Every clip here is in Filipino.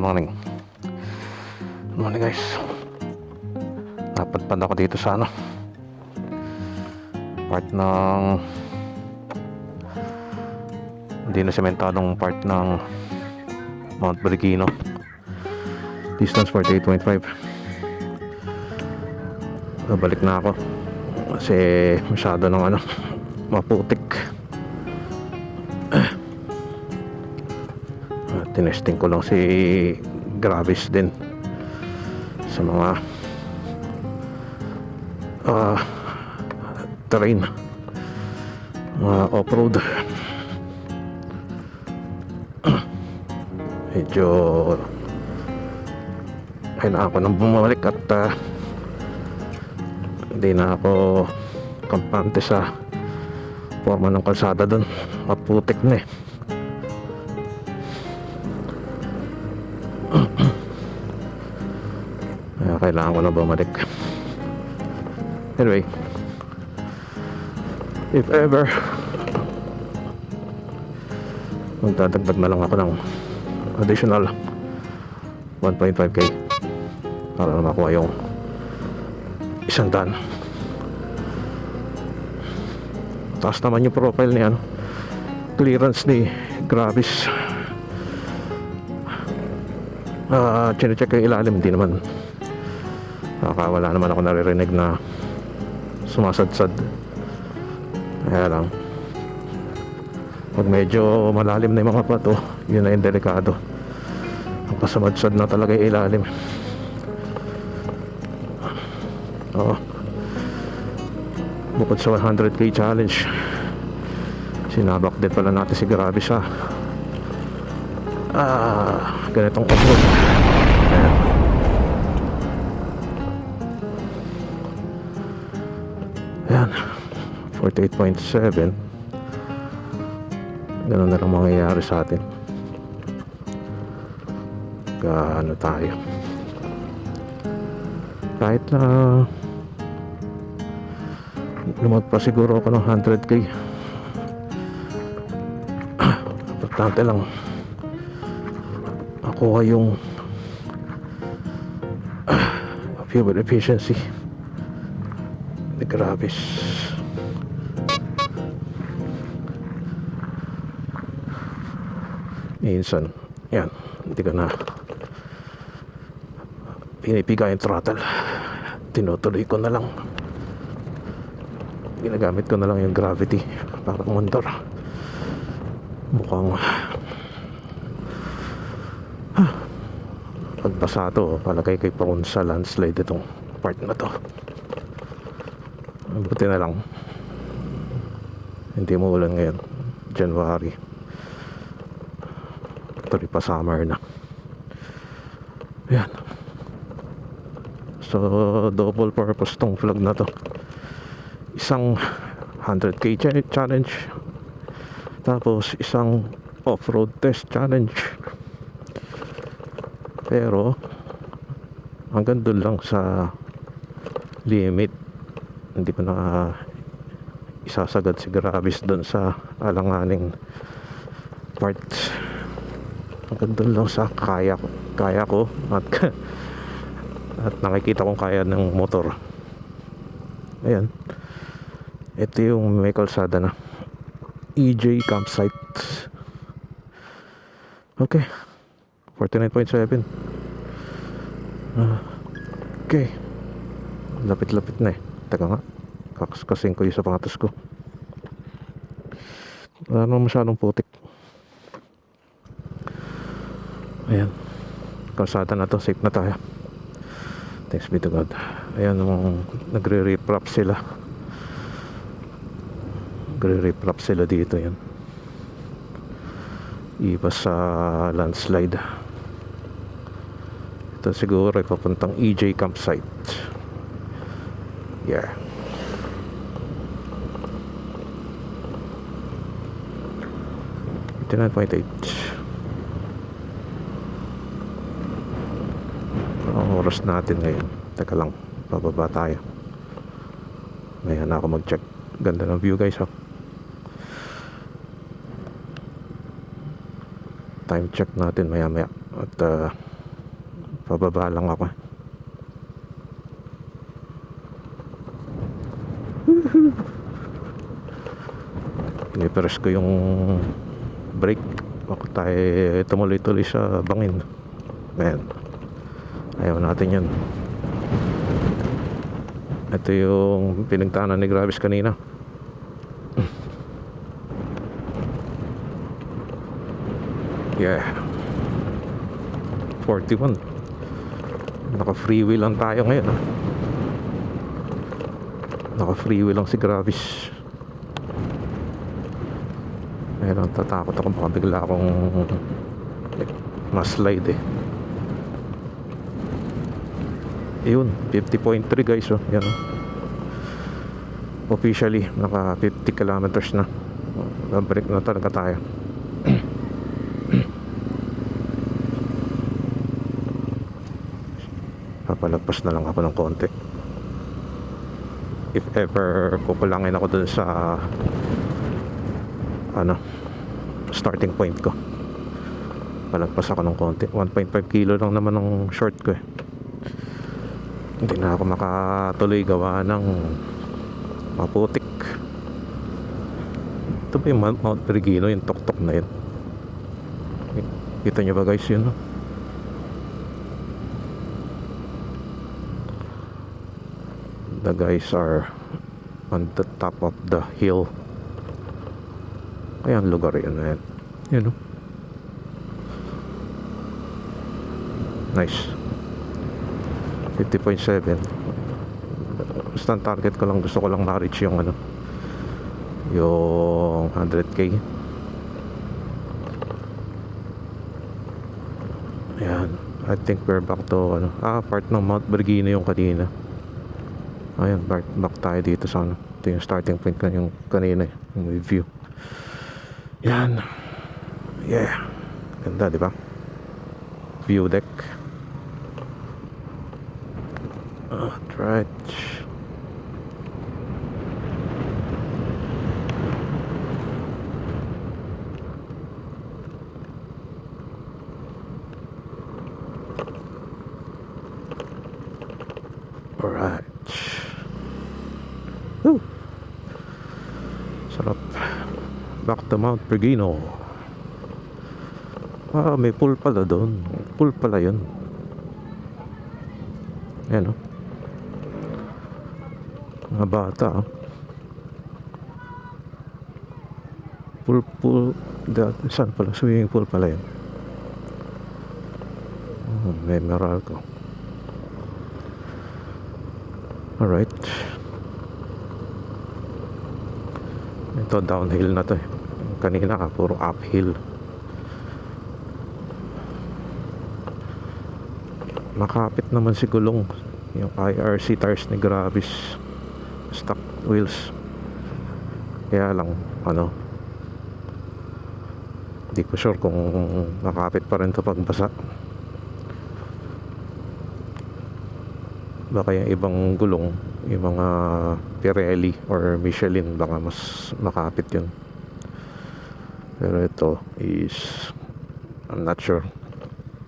morning. Good morning guys. Napadpad ako dito sa part ng hindi na sementadong part ng Mount Bergino. Distance 48.5. Balik na ako kasi masyado ng maputik. Tinesting ko lang si Gravis din sa mga terrain, off-road. Medyo kailangan ko nang bumalik at hindi na ako kampante sa forma ng kalsada doon. Maputik na eh. Kailangan ko na bumalik. Anyway, if ever magdadagdag na lang ako ng additional 1.5k para na makuha yung 100. Taas naman yung profile ni clearance ni Gravis. Chinecheck yung ilalim, hindi naman wala naman ako naririnig na sumasadsad. Kaya lang pag medyo malalim na yung mga bato, yun na yung delikado. Ang pasamadsad na talaga yung ilalim. Bukod sa 100k challenge, sinabak din pala natin si Gravis sa ganitong off-road. Ayan, 48.7. Ganun na lang mangyayari sa atin. Gaano tayo, kahit na lumot pa siguro ako ng 100k, importante lang makuha yung fuel efficiency ni Gravis. Minsan yan, hindi ka na pinipiga yung throttle, tinutuloy ko na lang, ginagamit ko na lang yung gravity para umandar. Mukhang pagbasa to, palagay kay prone sa landslide itong part na to. Buti na lang hindi mo ulan ngayon, January. Tuloy pa summer na. Yan. So double purpose tong vlog na to. Isang 100k challenge, tapos isang off-road test challenge. Pero hanggang doon lang sa limit. Hindi ko na isasagad si Gravis doon sa alanganing parts. Hanggang doon lang sa kaya ko at nakikita kong kaya ng motor. Ayan, ito yung may kalsada na EJ campsite. Okay, 49.7. Okay, lapit-lapit na eh. Teka nga, kakaskasin ko yung sapatos ko. Wala naman masyadong putik. Ayan, kalsada na to, safe na tayo. Thanks be to God. Ayan, nagre-reprop sila. Nagre-reprop sila dito. Yan, iba sa landslide. Ito siguro ay papuntang EJ campsite. Yeah. Ito 9.8. Ang oras natin ngayon, teka lang, bababa tayo. Ngayon na ako mag-check. Ganda ng view guys, time check natin maya maya. At pababa lang ako. Pinipress ko yung brake baka tayo tumuloy-tuloy sa bangin. Ayan, ayaw natin yan. Ito yung pinagtanan ni Gravis kanina. Yeah, 41. Naka freewheel lang tayo ngayon, ha? Naka freewheel lang si Gravis. Ayun, tatakot ako baka bigla akong ma-slide eh. Yun, 50.3 guys, oh. Yan, oh. Officially naka 50 kilometers na. Nabalik na talaga tayo. Papalagpas na lang ako ng konti. If ever kukulangin ako dun sa starting point ko, palagpas ako ng konti. 1.5 kilo lang naman ng short ko eh. Hindi na ako makatuloy gawa ng maputik. Ito ba yung Mount Perugino, yung tuktok na yun? Kita nyo ba guys yun, no? The guys are on the top of the hill. Kaya ang lugar yun na yan. Yun, no? Nice. 50.7. Basta ang target ko lang, gusto ko lang ma-reach yung yung 100k. Ayan, I think we're back to part ng Mount Perugino yung kanina. Ayan, back tayo dito sa ito yung starting point ko yung kanina, yung review. Yan. Yeah, ganda, di ba? View deck. Right. Alright. Woo. Sarap. Back to Mount Perugino. May pool pala doon. Pool pala yun. Ayan, oh. Mga bata, oh. Pool. Saan pala? Swimming pool pala yun. May Meralco. Alright. Ito downhill na to eh. Kanina puro uphill. Makapit naman si gulong. Yung IRC tires ni Gravis, stock wheels. Kaya lang hindi ko sure kung makapit pa rin to pag basa. Baka yung ibang gulong, yung mga Pirelli or Michelin, baka mas makapit yun. Pero ito is, I'm not sure.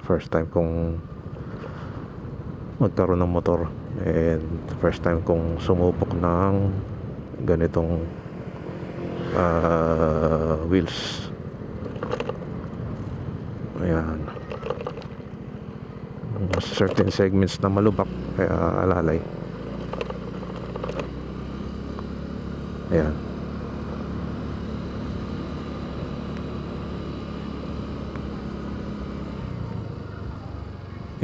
First time kong magkaroon ng motor, and first time kong sumubok ng ganitong wheels. Ayan, certain segments na malubak, kaya alalay. Ayan.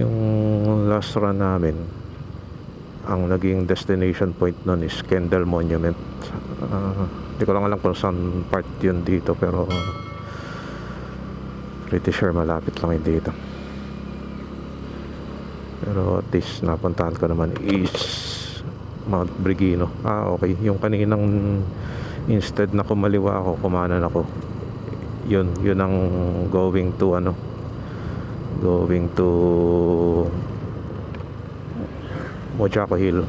Yung last run namin, ang naging destination point nun is Kendall Monument. Hindi ko lang alam kung saan part yun dito, pero pretty sure malapit lang yun dito. Pero at least napuntahan ko naman is Mount Perugino. Okay, yung kaninang instead na kumaliwa ako, kumanan ako, yun ang going to Mojaco Hill.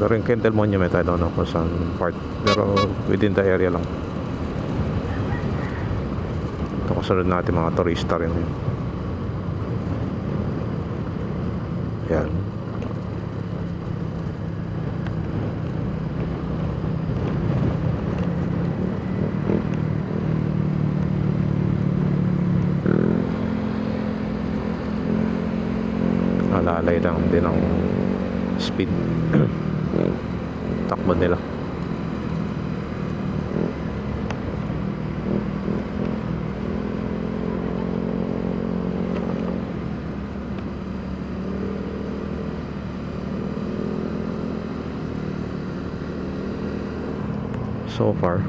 Pero yung Kendall Monument, I don't know kung saan part, pero within the area lang. Ito kasunod natin, mga turista rin yun. Yan. Alalay lang din ang speed takbo nila. So far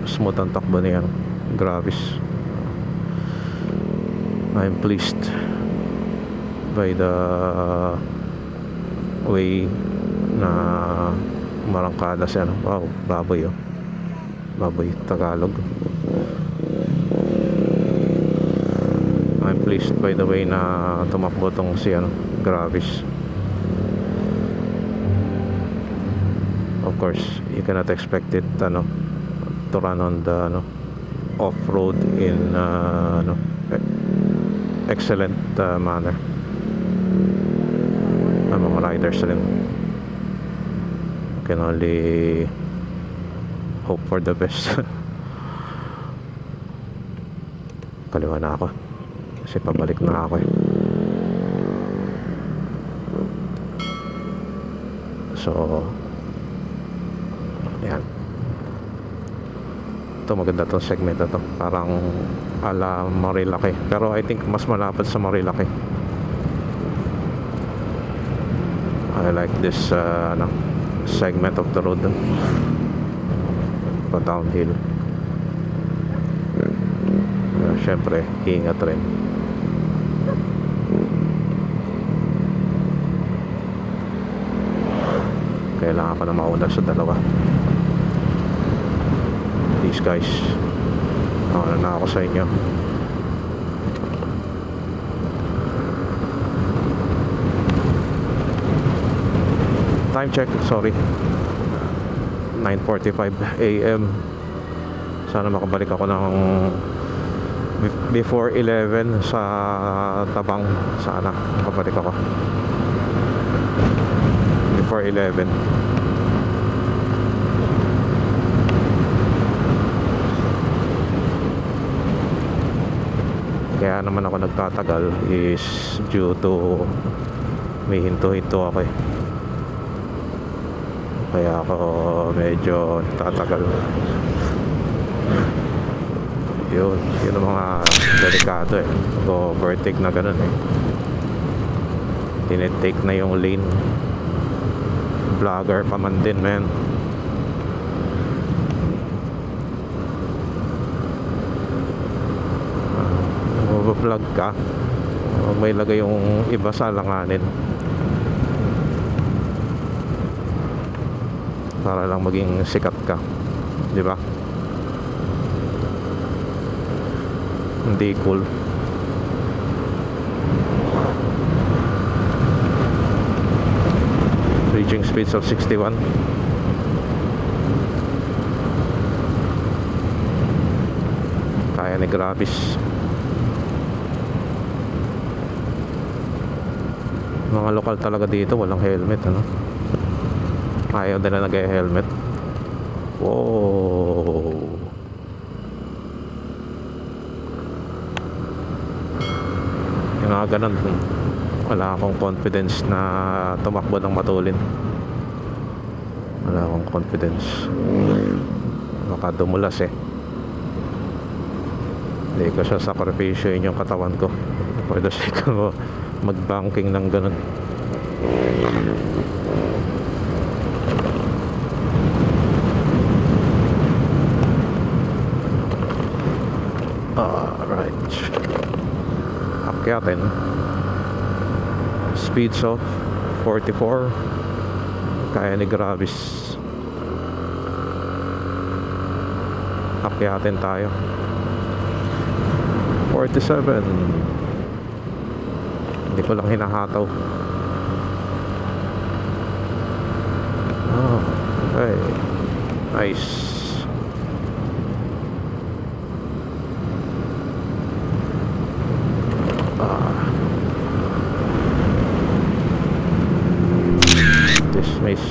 smooth ang takbo niya, Gravis. I'm pleased by the way na marangkada siya. Wow, baboy oh. Baboy Tagalog. I'm pleased by the way na tumakbo tong si Gravis. Of course, you cannot expect it to run on the off-road in excellent manner. Ang mga riders rin can only hope for the best. Kaliwa na ako kasi pabalik na ako eh. So yan, ito maganda tong segment na to, parang ala Marilaki, pero I think mas malapit sa Marilaki. I like this segment of the road pa downhill. Syempre ingat rin. Kailangan ko na mauna sa dalawa. These guys, na ako sa inyo. Time check, sorry, 9:45 AM. Sana makabalik ako ng before 11 sa Tabang. Sana makabalik ako before 11. Kaya naman ako nagtatagal is due to may hinto-hinto ako eh. Kaya ako medyo tatagal. Yun ang mga delikado eh. Overtake na ganun eh. Tinitake na yung lane. Vlogger pa man din, man. Vlog ka, may lagay yung iba sa langanin para lang maging sikat ka, di ba? Hindi cool. Reaching speeds of 61. Kaya ni Gravis. Mga lokal talaga dito walang helmet, ayaw din na nag-helmet. Wow, yung mga ganun, wala akong confidence na tumakbo ng matulin. Wala akong confidence, baka dumulas eh. Hindi ko siya sakripisyoin yung katawan ko for the sake of mag-banking ng ganun. Alright, akyatin. Speeds of 44. Kaya ni Gravis. Akyatin tayo. 47. Hindi ko lang hinahataw. Oh, okay. Nice. Miss.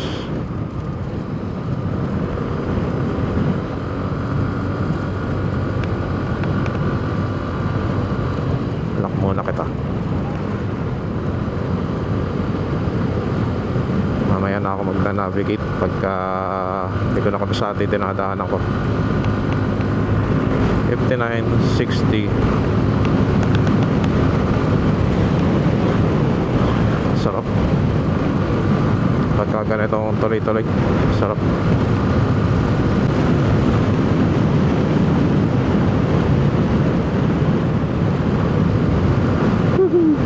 Lock muna kita. Mamaya na ako magna-navigate pagka hindi ko na kabisado yung dinadaanan ko. 5960. Sarap pagka ganitong tuloy-tuloy. Sarap. Woohoo.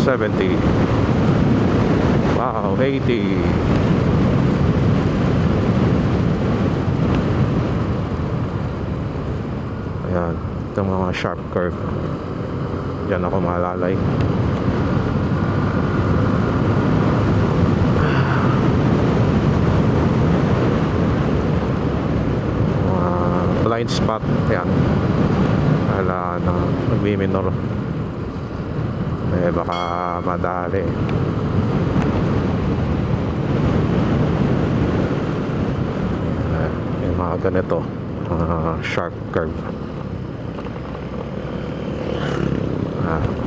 70. Wow, 80. Ayan, itong mga sharp curve diyan ako malalay. Blind spot, yan. Wala na, nagmi-minor. Baka madali. Yung mga ganito, sharp curve.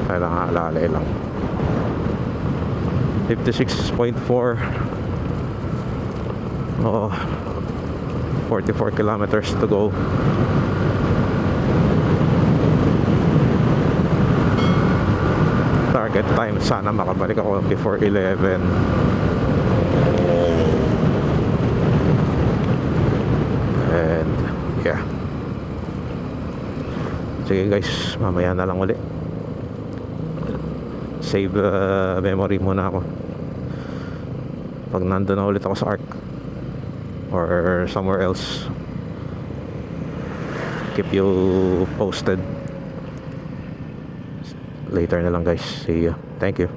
Kailangan alalay lang. 56.4. Oo, 44 kilometers to go. Target time, sana makabalik ako before 11. And yeah, sige guys, mamaya na lang uli. Save memory muna ako pag nandun na ulit ako sa ARC or somewhere else. Keep you posted later na lang guys. See you. Thank you.